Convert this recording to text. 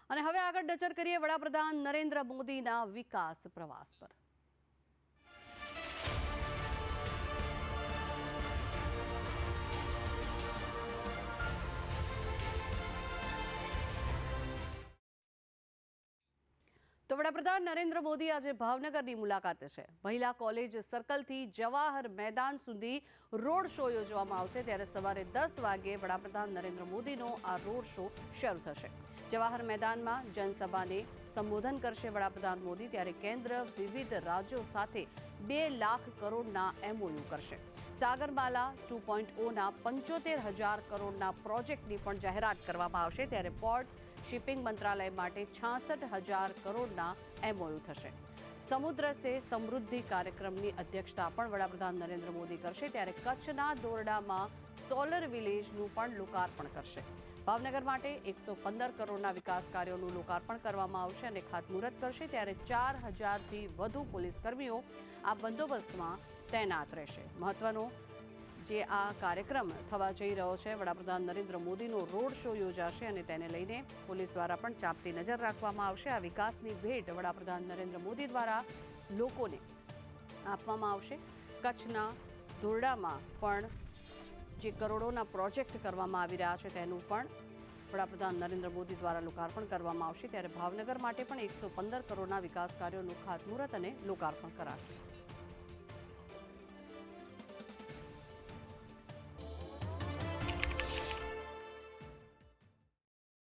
અને હવે આગળ નજર કરીએ વડાપ્રધાન નરેન્દ્ર મોદીના વિકાસ પ્રવાસ પર। તો વડાપ્રધાન નરેન્દ્ર મોદી આજે ભાવનગરની મુલાકાતે છે। મહિલા કોલેજ સર્કલથી જવાહર મેદાન સુધી રોડ શો યોજવામાં આવશે, ત્યારે સવારે 10 વાગ્યે વડાપ્રધાન નરેન્દ્ર મોદીનો આ રોડ શો શરૂ થશે। જવાહર મેદાનમાં જનસભાને સંબોધન કરશે વડાપ્રધાન મોદી, ત્યારે કેન્દ્ર વિવિધ રાજ્યો સાથે 2 લાખ કરોડના MOU કરશે। સાગરમાલા 2.0ના 75,000 કરોડના પ્રોજેક્ટની પણ જાહેરાત કરવામાં આવશે, ત્યારે પોર્ટ શિપિંગ મંત્રાલય માટે 66,000 કરોડના MOU થશે। સમુદ્ર સે સમૃદ્ધિ કાર્યક્રમની અધ્યક્ષતા પણ વડાપ્રધાન નરેન્દ્ર મોદી કરશે, ત્યારે કચ્છના દોરડામાં સોલર વિલેજનું પણ લોકાર્પણ કરશે। ભાવનગર માટે 115 કરોડના વિકાસ કાર્યોનું લોકાર્પણ કરવામાં આવશે અને ખાતમુહૂર્ત કરશે, ત્યારે 4,000થી વધુ પોલીસ કર્મીઓ આ બંદોબસ્તમાં તૈનાત રહેશે। મહત્વનો જે આ કાર્યક્રમ થવા જઈ રહ્યો છે, વડાપ્રધાન નરેન્દ્ર મોદીનો રોડ શો યોજાશે અને તેને લઈને પોલીસ દ્વારા પણ ચાંપતી નજર રાખવામાં આવશે। આ વિકાસની ભેટ વડાપ્રધાન નરેન્દ્ર મોદી દ્વારા લોકોને આપવામાં આવશે। કચ્છના દોરડામાં પણ જે કરોડોના પ્રોજેક્ટ કરવામાં આવી રહ્યા છે તેનું પણ વડાપ્રધાન નરેન્દ્ર મોદી દ્વારા લોકાર્પણ કરવામાં આવશે, ત્યારે ભાવનગર માટે પણ 115 કરોડના વિકાસ કાર્યોનું ખાતમુહૂર્ત અને લોકાર્પણ કરાશે।